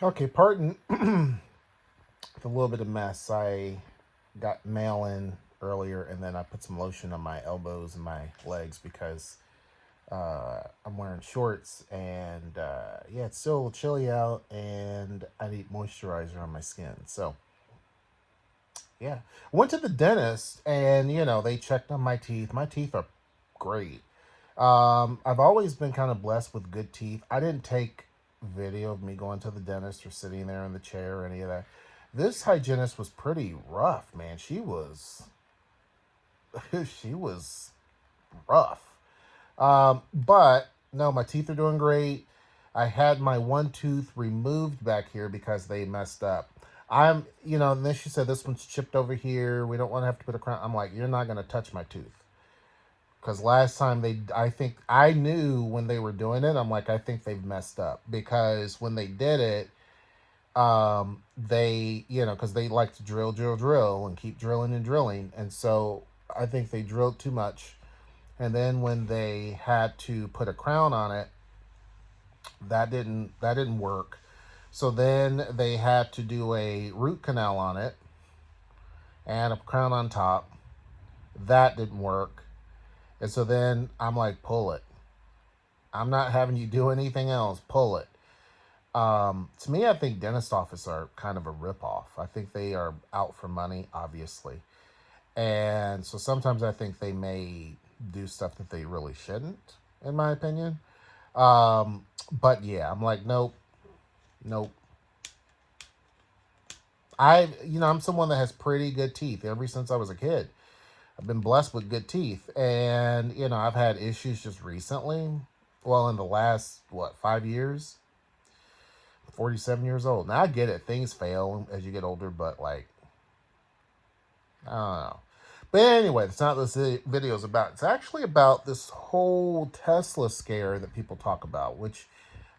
Okay, pardon the little bit of mess. I got mail in earlier, and then I put some lotion on my elbows and my legs because I'm wearing shorts, and yeah, it's still chilly out, and I need moisturizer on my skin. So yeah, went to the dentist, and they checked on my teeth. My teeth are great. I've always been kind of blessed with good teeth. I didn't take video of me going to the dentist or sitting there in the chair or any of that. This hygienist was pretty rough, man. She was she was rough. But no, my teeth are doing great. I had my one tooth removed back here because they messed up. And then she said this one's chipped over here. We don't want to have to put a crown. I'm like, you're not gonna touch my tooth. Because last time I think I knew when they were doing it. I'm like, I think they've messed up because when they did it, because they like to drill, drill, drill, and keep drilling and drilling, and so I think they drilled too much. And then when they had to put a crown on it, that didn't work. So then they had to do a root canal on it and a crown on top. That didn't work. And so then I'm like, pull it. I'm not having you do anything else. Pull it. To me, I think dentist office are kind of a ripoff. I think they are out for money, obviously. And so sometimes I think they may do stuff that they really shouldn't, in my opinion. But yeah, I'm like, nope, nope. I'm someone that has pretty good teeth ever since I was a kid. I've been blessed with good teeth. And, I've had issues just recently. Well, in the last, 5 years? 47 years old. Now I get it. Things fail as you get older, but like, I don't know. But anyway, it's not what this video is about. It's actually about this whole Tesla scare that people talk about, which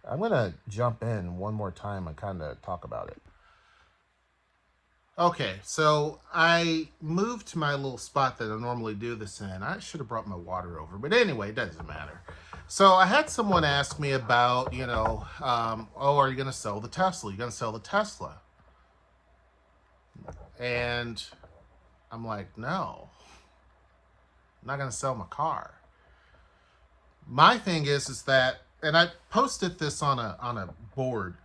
I'm going to jump in one more time and kind of talk about it. Okay, so I moved to my little spot that I normally do this in. I should have brought my water over, but anyway, it doesn't matter. So I had someone ask me about, oh, are you going to sell the Tesla? Are you going to sell the Tesla? And I'm like, no, I'm not going to sell my car. My thing is that, and I posted this on a board.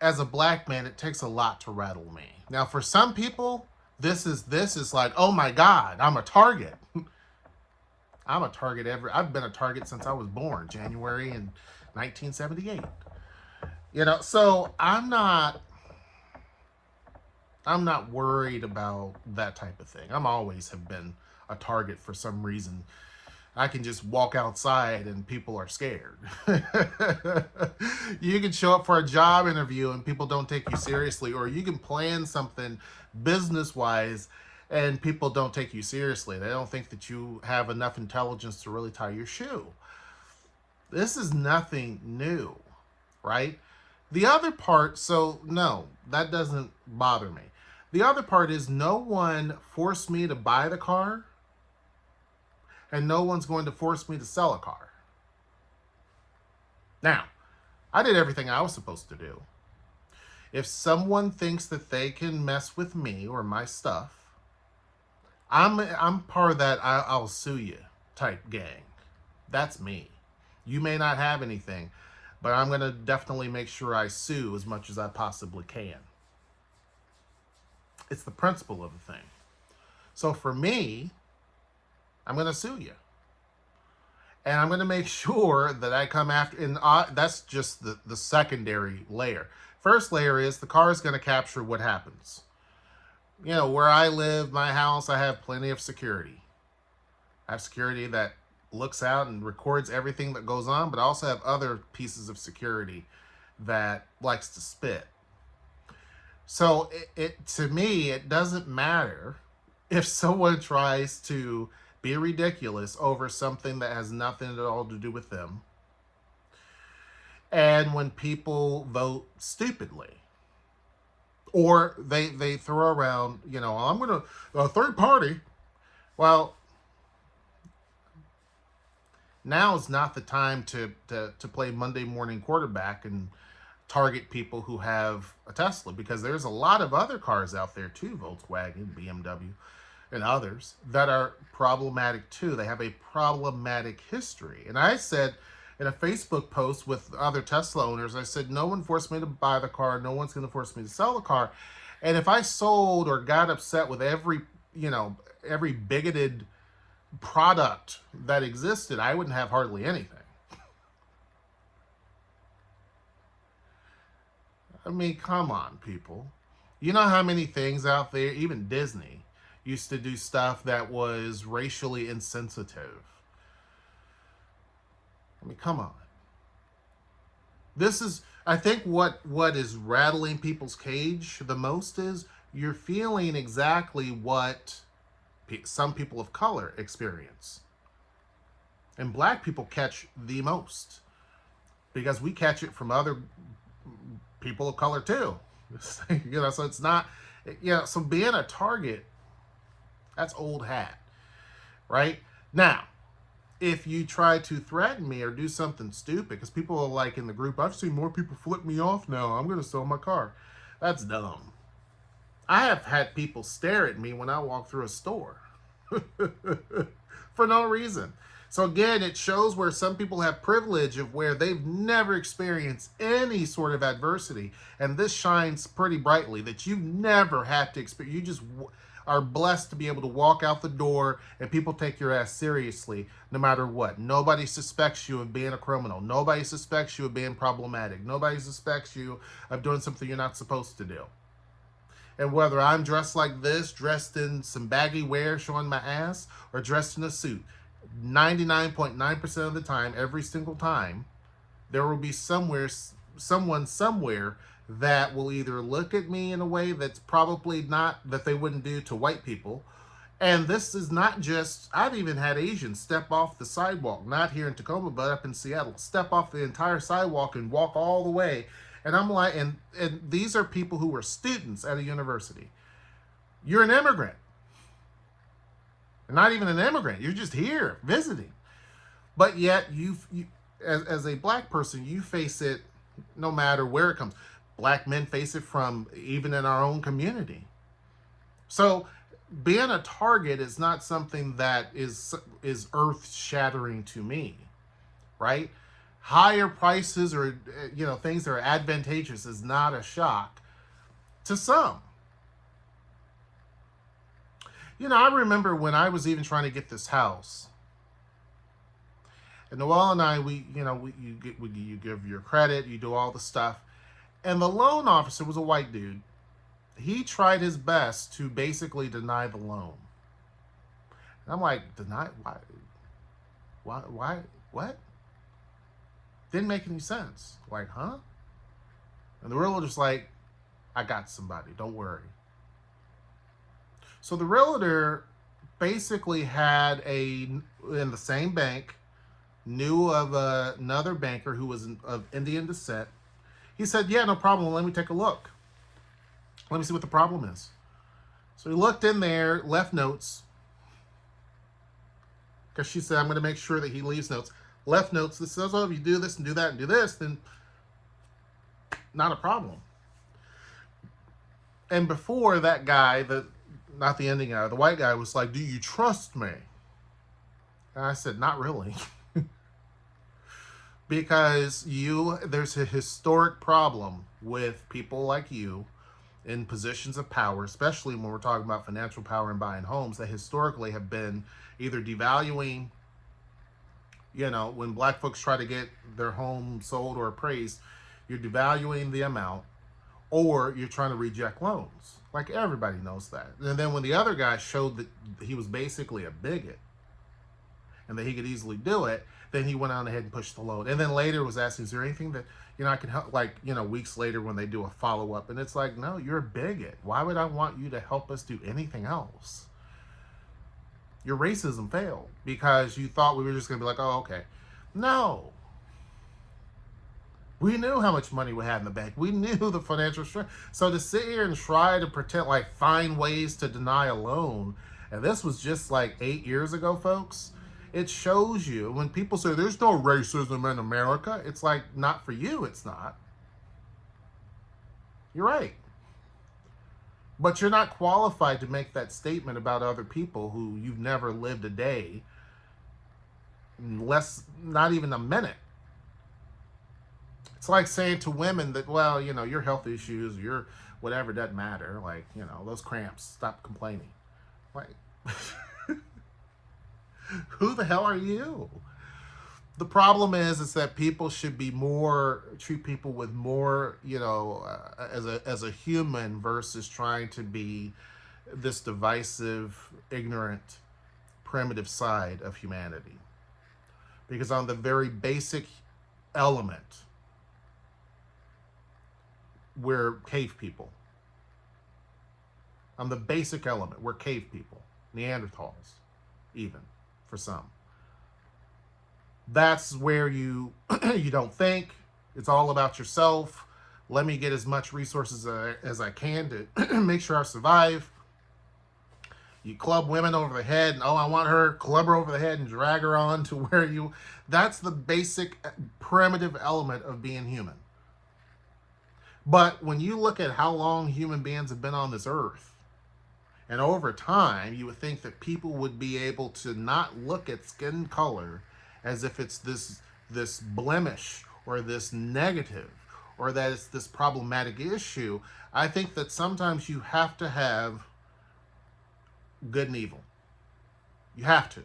As a black man, it takes a lot to rattle me. Now, for some people, this is like, oh my God, I'm a target. I'm a target I've been a target since I was born, January in 1978. So I'm not worried about that type of thing. I'm always have been a target for some reason. I can just walk outside and people are scared. You can show up for a job interview and people don't take you seriously, or you can plan something business wise and people don't take you seriously. They don't think that you have enough intelligence to really tie your shoe. This is nothing new, right? The other part, so no, that doesn't bother me. The other part is no one forced me to buy the car, and no one's going to force me to sell a car. Now, I did everything I was supposed to do. If someone thinks that they can mess with me or my stuff, I'm part of that I'll sue you type gang. That's me. You may not have anything, but I'm going to definitely make sure I sue as much as I possibly can. It's the principle of the thing. So for me, I'm going to sue you. And I'm going to make sure that I come after, and that's just the secondary layer. First layer is the car is going to capture what happens. Where I live, my house, I have plenty of security. I have security that looks out and records everything that goes on, but I also have other pieces of security that likes to spit. So it to me, it doesn't matter if someone tries to be ridiculous over something that has nothing at all to do with them. And when people vote stupidly, or they throw around, I'm going to, a third party. Well, now is not the time to play Monday morning quarterback and target people who have a Tesla, because there's a lot of other cars out there too, Volkswagen, BMW, and others, that are problematic too. They have a problematic history. And I said in a Facebook post with other Tesla owners, I said, no one forced me to buy the car. No one's going to force me to sell the car. And if I sold or got upset with every bigoted product that existed, I wouldn't have hardly anything. I mean, come on, people. You know how many things out there, even Disney, used to do stuff that was racially insensitive. I mean, come on. This is, I think what is rattling people's cage the most is you're feeling exactly what some people of color experience. And black people catch the most, because we catch it from other people of color too. So it's not, so being a target, that's old hat, right? Now, if you try to threaten me or do something stupid, because people are like in the group, I've seen more people flip me off now, I'm going to sell my car. That's dumb. I have had people stare at me when I walk through a store for no reason. So again, it shows where some people have privilege of where they've never experienced any sort of adversity. And this shines pretty brightly that you've never had to experience. You just are blessed to be able to walk out the door and people take your ass seriously no matter what. Nobody suspects you of being a criminal. Nobody suspects you of being problematic. Nobody suspects you of doing something you're not supposed to do. And whether I'm dressed like this, dressed in some baggy wear showing my ass, or dressed in a suit, 99.9% of the time, every single time, there will be someone somewhere that will either look at me in a way that's probably not, that they wouldn't do to white people. And this is not just, I've even had Asians step off the sidewalk, not here in Tacoma, but up in Seattle, step off the entire sidewalk and walk all the way. And I'm like, and these are people who were students at a university. You're an immigrant. Not even an immigrant. You're just here visiting. But yet, as a black person, you face it no matter where it comes. Black men face it from even in our own community. So being a target is not something that is earth-shattering to me, right? Higher prices or things that are advantageous is not a shock to some. I remember when I was even trying to get this house, and Noelle and I, you give your credit, you do all the stuff, and the loan officer was a white dude. He tried his best to basically deny the loan. And I'm like, deny? Why? What? Didn't make any sense. Like, huh? And the realtor's like, I got somebody, don't worry. So the realtor basically had in the same bank, knew of another banker who was of Indian descent. He said, yeah, no problem. Let me take a look. Let me see what the problem is. So he looked in there, left notes. Because she said, I'm going to make sure that he leaves notes. Left notes that says, oh, if you do this and do that and do this, then not a problem. And before that guy, not the Indian guy, the white guy was like, do you trust me? And I said, not really. Because there's a historic problem with people like you in positions of power, especially when we're talking about financial power and buying homes, that historically have been either devaluing, when black folks try to get their home sold or appraised, you're devaluing the amount, or you're trying to reject loans. Like, everybody knows that. And then when the other guy showed that he was basically a bigot and that he could easily do it, then he went on ahead and pushed the loan. And then later was asking, is there anything that, I can help? Like, weeks later when they do a follow-up, and it's like, no, you're a bigot. Why would I want you to help us do anything else? Your racism failed because you thought we were just going to be like, oh, okay. No. We knew how much money we had in the bank. We knew the financial strength. So to sit here and try to pretend, like, find ways to deny a loan, and this was just like 8 years ago, folks, it shows you when people say there's no racism in America, it's like, not for you, it's not. You're right. But you're not qualified to make that statement about other people who you've never lived a day, less, not even a minute. It's like saying to women that, well, your health issues, your whatever, doesn't matter. Like, those cramps, stop complaining. Like, who the hell are you? The problem is that people should be treat people with more, as a human versus trying to be this divisive, ignorant, primitive side of humanity. Because on the very basic element, we're cave people. On the basic element, we're cave people. Neanderthals, even, for some. That's where you don't think. It's all about yourself. Let me get as much resources as I can to make sure I survive. You club women over the head, and I want her, club her over the head and drag her on to where you... That's the basic primitive element of being human. But when you look at how long human beings have been on this earth, and over time, you would think that people would be able to not look at skin color as if it's this blemish or this negative or that it's this problematic issue. I think that sometimes you have to have good and evil. You have to.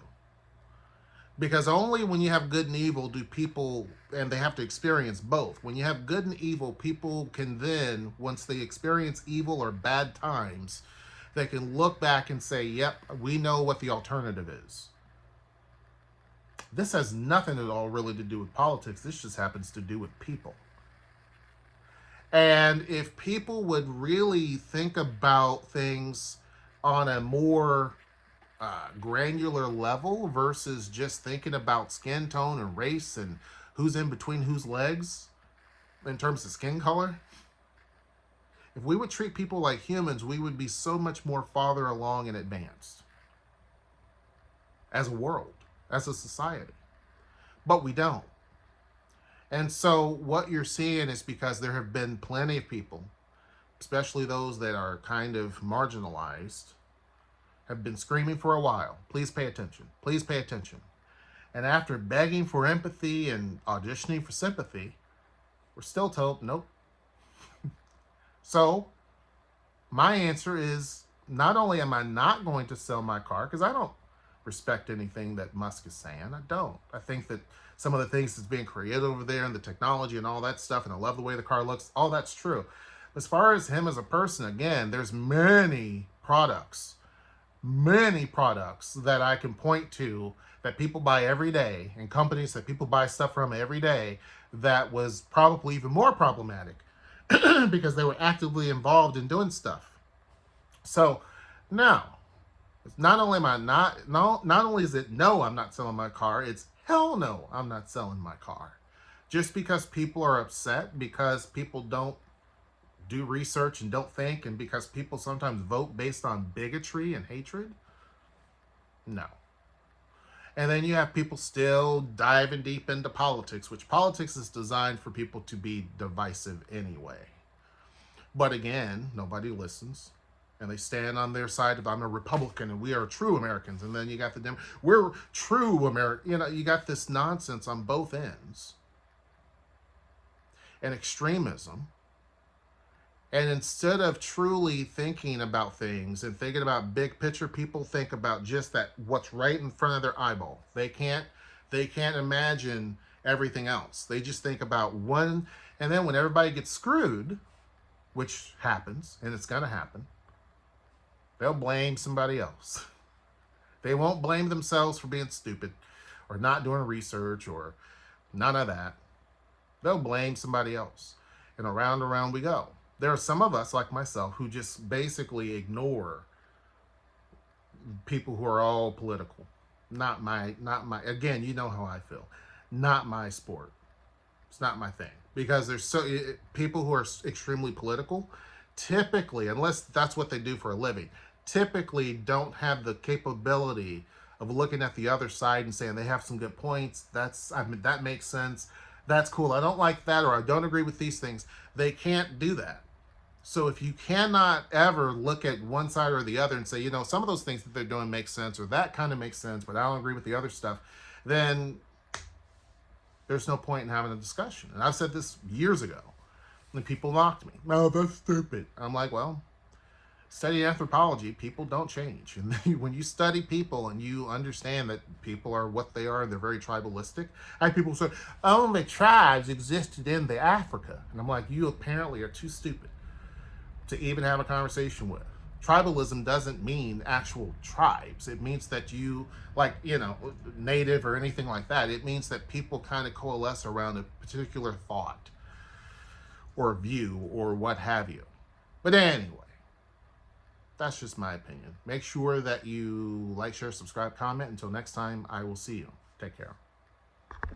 Because only when you have good and evil do people, and they have to experience both. When you have good and evil, people can then, once they experience evil or bad times, they can look back and say, yep, we know what the alternative is. This has nothing at all really to do with politics. This just happens to do with people. And if people would really think about things on a more granular level versus just thinking about skin tone and race and who's in between whose legs in terms of skin color, if we would treat people like humans, we would be so much more farther along and advanced as a world, as a society. But we don't. And so what you're seeing is because there have been plenty of people, especially those that are kind of marginalized, have been screaming for a while, please pay attention, please pay attention. And after begging for empathy and auditioning for sympathy, we're still told, nope. So my answer is, not only am I not going to sell my car, because I don't respect anything that Musk is saying. I don't. I think that some of the things that's being created over there and the technology and all that stuff, and I love the way the car looks, all that's true. As far as him as a person, again, there's many products that I can point to that people buy every day, and companies that people buy stuff from every day that was probably even more problematic because they were actively involved in doing stuff. So now, not only is it no, I'm not selling my car, it's hell no, I'm not selling my car. Just because people are upset, because people don't do research and don't think, and because people sometimes vote based on bigotry and hatred? No. And then you have people still diving deep into politics, which politics is designed for people to be divisive anyway. But again, nobody listens. And they stand on their side of, I'm a Republican and we are true Americans. And then you got we're true American. You got this nonsense on both ends. And extremism. And instead of truly thinking about things and thinking about big picture, people think about just that, what's right in front of their eyeball. They can't imagine everything else. They just think about one. And then when everybody gets screwed, which happens, and it's going to happen, they'll blame somebody else. They won't blame themselves for being stupid or not doing research or none of that. They'll blame somebody else. And around and around we go. There are some of us, like myself, who just basically ignore people who are all political. Not my, again, you know how I feel. Not my sport. It's not my thing. Because there's people who are extremely political, typically, unless that's what they do for a living, typically don't have the capability of looking at the other side and saying they have some good points. That makes sense. That's cool. I don't like that, or I don't agree with these things. They can't do that. So if you cannot ever look at one side or the other and say, some of those things that they're doing make sense, or that kind of makes sense, but I don't agree with the other stuff, then there's no point in having a discussion. And I've said this years ago, and people mocked me. No, that's stupid. I'm like, well, study anthropology, people don't change. And when you study people and you understand that people are what they are, and they're very tribalistic. I have people say, only tribes existed in the Africa. And I'm like, you apparently are too stupid to even have a conversation with. Tribalism doesn't mean actual tribes. It means that you, like, native or anything like that. It means that people kind of coalesce around a particular thought or view or what have you. But anyway, that's just my opinion. Make sure that you like, share, subscribe, comment. Until next time, I will see you. Take care.